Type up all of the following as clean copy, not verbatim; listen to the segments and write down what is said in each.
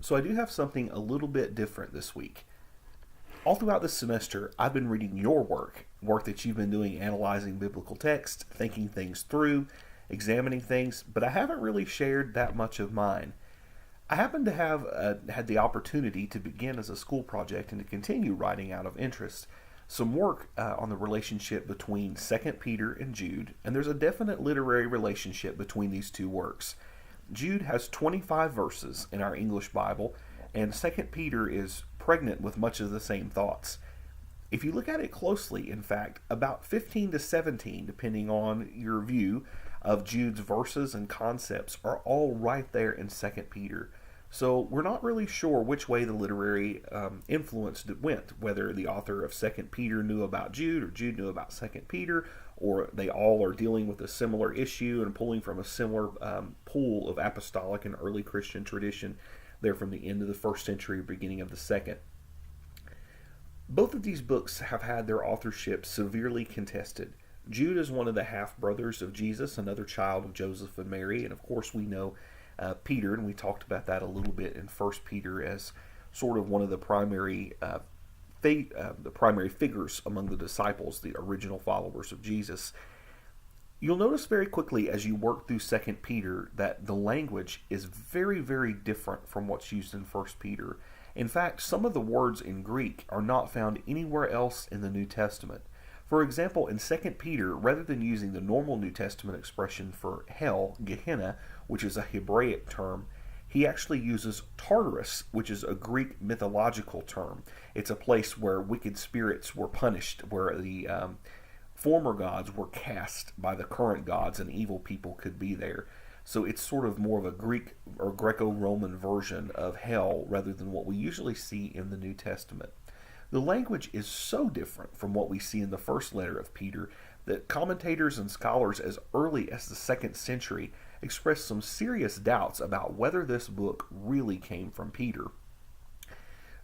So I do have something a little bit different this week. All throughout this semester, I've been reading your work that you've been doing analyzing biblical text, thinking things through, examining things, but I haven't really shared that much of mine. I happen to have had the opportunity to begin as a school project and to continue writing out of interest some work on the relationship between Second Peter and Jude, and there's a definite literary relationship between these two works. Jude has 25 verses in our English Bible, and Second Peter is pregnant with much of the same thoughts. If you look at it closely, in fact, about 15 to 17, depending on your view of Jude's verses and concepts, are all right there in Second Peter. So we're not really sure which way the literary influence went, whether the author of Second Peter knew about Jude or Jude knew about Second Peter, or they all are dealing with a similar issue and pulling from a similar pool of apostolic and early Christian tradition there from the end of the first century, beginning of the second. Both of these books have had their authorship severely contested. Jude is one of the half-brothers of Jesus, another child of Joseph and Mary, and of course we know Peter, and we talked about that a little bit in First Peter as sort of one of the primary figures among the disciples, the original followers of Jesus. You'll notice very quickly as you work through Second Peter that the language is very, very different from what's used in First Peter. In fact, some of the words in Greek are not found anywhere else in the New Testament. For example, in Second Peter, rather than using the normal New Testament expression for hell, Gehenna, which is a Hebraic term, he actually uses Tartarus, which is a Greek mythological term. It's a place where wicked spirits were punished, where the former gods were cast by the current gods and evil people could be there. So it's sort of more of a Greek or Greco-Roman version of hell rather than what we usually see in the New Testament. The language is so different from what we see in the first letter of Peter that commentators and scholars as early as the second century expressed some serious doubts about whether this book really came from Peter.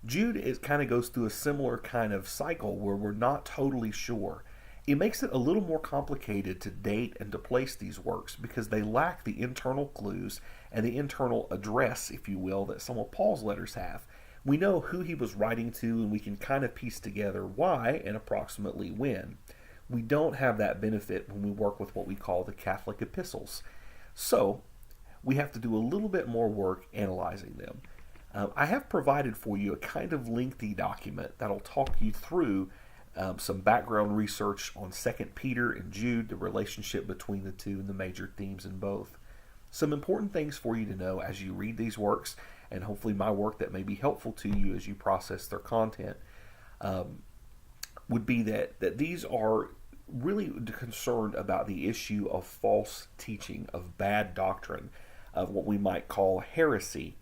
Jude kind of goes through a similar kind of cycle where we're not totally sure. It makes it a little more complicated to date and to place these works because they lack the internal clues and the internal address, if you will, that some of Paul's letters have. We know who he was writing to, and we can kind of piece together why and approximately when. We don't have that benefit when we work with what we call the Catholic epistles. So, we have to do a little bit more work analyzing them. I have provided for you a kind of lengthy document that'll talk you through some background research on Second Peter and Jude, the relationship between the two and the major themes in both. Some important things for you to know as you read these works, and hopefully my work that may be helpful to you as you process their content, would be that these are really concerned about the issue of false teaching, of bad doctrine, of what we might call heresy.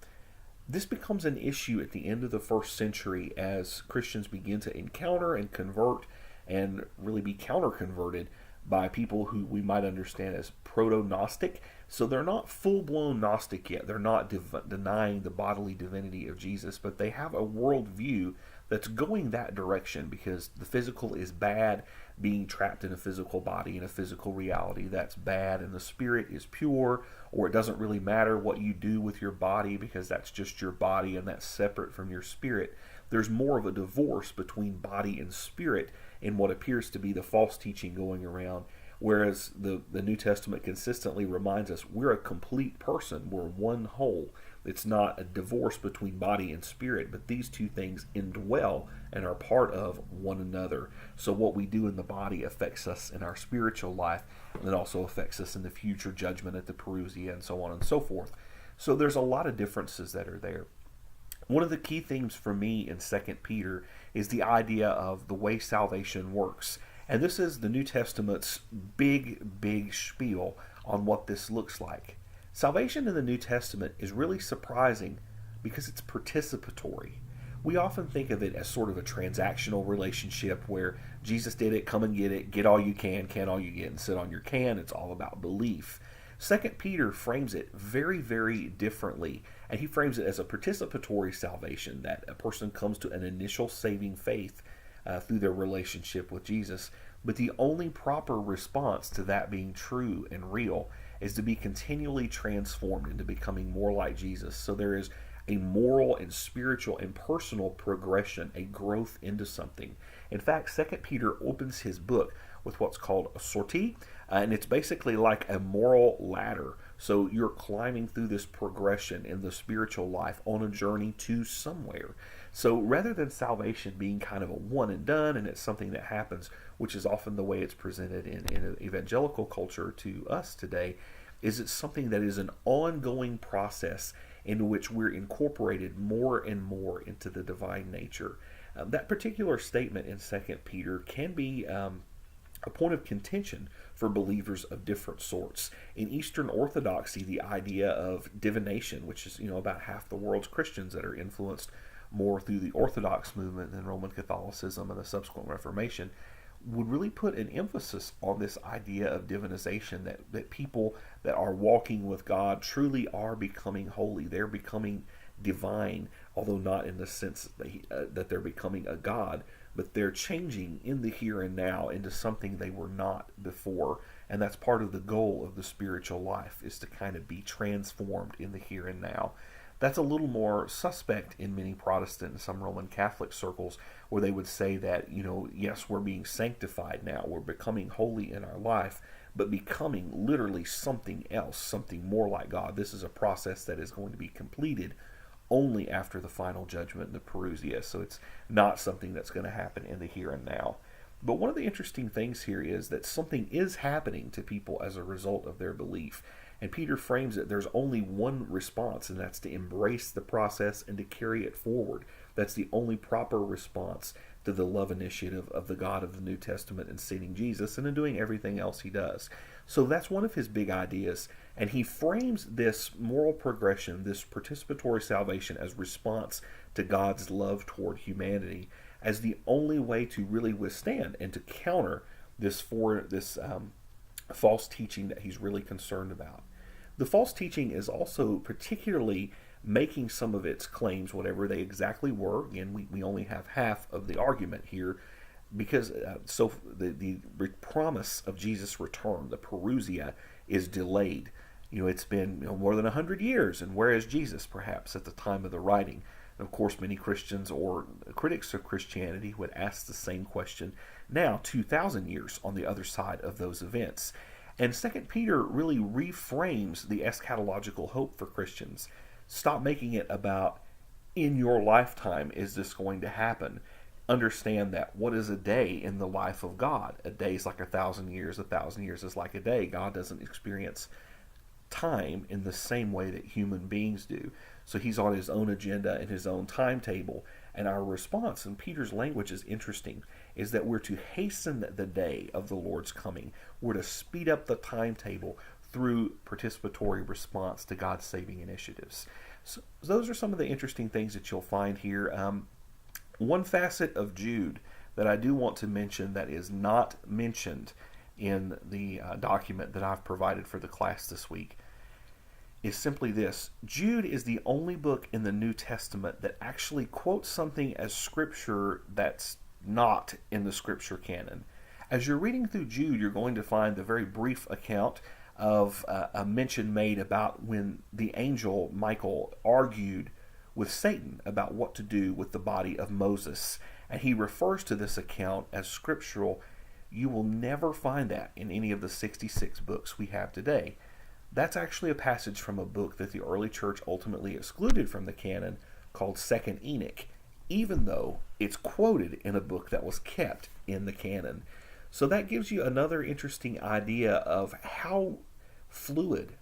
This becomes an issue at the end of the first century as Christians begin to encounter and convert and really be counter-converted by people who we might understand as proto-Gnostic. So they're not full-blown Gnostic yet. They're not denying the bodily divinity of Jesus, but they have a worldview that's going that direction because the physical is bad, being trapped in a physical body, in a physical reality, that's bad, and the spirit is pure, or it doesn't really matter what you do with your body because that's just your body and that's separate from your spirit. There's more of a divorce between body and spirit in what appears to be the false teaching going around, whereas the New Testament consistently reminds us we're a complete person, we're one whole. It's not a divorce between body and spirit, but these two things indwell and are part of one another. So what we do in the body affects us in our spiritual life, and it also affects us in the future judgment at the Parousia and so on and so forth. So there's a lot of differences that are there. One of the key themes for me in Second Peter is the idea of the way salvation works. And this is the New Testament's big spiel on what this looks like. Salvation in the New Testament is really surprising because it's participatory. We often think of it as sort of a transactional relationship where Jesus did it, come and get all you can all you get, and sit on your can. It's all about belief. Second Peter frames it very, very differently, and he frames it as a participatory salvation, that a person comes to an initial saving faith through their relationship with Jesus. But the only proper response to that being true and real is to be continually transformed into becoming more like Jesus. So there is a moral and spiritual and personal progression, a growth into something. In fact, Second Peter opens his book with what's called a sortie, and it's basically like a moral ladder. So you're climbing through this progression in the spiritual life on a journey to somewhere. So rather than salvation being kind of a one and done and it's something that happens, which is often the way it's presented in evangelical culture to us today, is it's something that is an ongoing process in which we're incorporated more and more into the divine nature. That particular statement in Second Peter can be a point of contention for believers of different sorts. In Eastern Orthodoxy, the idea of divination, which is about half the world's Christians that are influenced more through the Orthodox movement than Roman Catholicism and the subsequent Reformation, would really put an emphasis on this idea of divinization, that people that are walking with God truly are becoming holy. They're becoming divine, although not in the sense that they're becoming a god, but they're changing in the here and now into something they were not before. And that's part of the goal of the spiritual life, is to kind of be transformed in the here and now. That's a little more suspect in many Protestant and some Roman Catholic circles, where they would say that, yes, we're being sanctified now, we're becoming holy in our life, but becoming literally something else, something more like God. This is a process that is going to be completed only after the final judgment, the parousia. So it's not something that's going to happen in the here and now. But one of the interesting things here is that something is happening to people as a result of their belief. And Peter frames it, there's only one response, and that's to embrace the process and to carry it forward. That's the only proper response to the love initiative of the God of the New Testament in sending Jesus and in doing everything else he does. So that's one of his big ideas. And he frames this moral progression, this participatory salvation, as response to God's love toward humanity, as the only way to really withstand and to counter this false teaching that he's really concerned about. The false teaching is also particularly making some of its claims, whatever they exactly were. Again, we only have half of the argument here, because the promise of Jesus' return, the parousia, is delayed. It's been more than 100 years, and where is Jesus, perhaps, at the time of the writing? And of course, many Christians or critics of Christianity would ask the same question now, 2,000 years on the other side of those events. And 2 Peter really reframes the eschatological hope for Christians. Stop making it about, in your lifetime, is this going to happen? Understand that what is a day in the life of God? A day is like 1,000 years. 1,000 years is like a day. God doesn't experience time in the same way that human beings do. So he's on his own agenda and his own timetable. And our response, and Peter's language is interesting, is that we're to hasten the day of the Lord's coming. We're to speed up the timetable through participatory response to God's saving initiatives. So those are some of the interesting things that you'll find here. One facet of Jude that I do want to mention that is not mentioned in the document that I've provided for the class this week is simply this. Jude is the only book in the New Testament that actually quotes something as scripture that's not in the scripture canon. As you're reading through Jude, you're going to find the very brief account of a mention made about when the angel Michael argued with Satan about what to do with the body of Moses. And he refers to this account as scriptural. You will never find that in any of the 66 books we have today. That's actually a passage from a book that the early church ultimately excluded from the canon called 2nd Enoch, even though it's quoted in a book that was kept in the canon. So that gives you another interesting idea of how fluid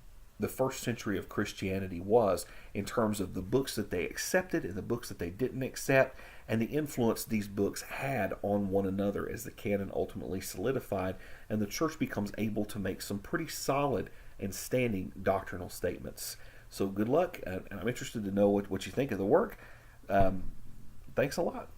the first century of Christianity was in terms of the books that they accepted and the books that they didn't accept, and the influence these books had on one another as the canon ultimately solidified, and the church becomes able to make some pretty solid and standing doctrinal statements. So good luck, and I'm interested to know what you think of the work. Thanks a lot.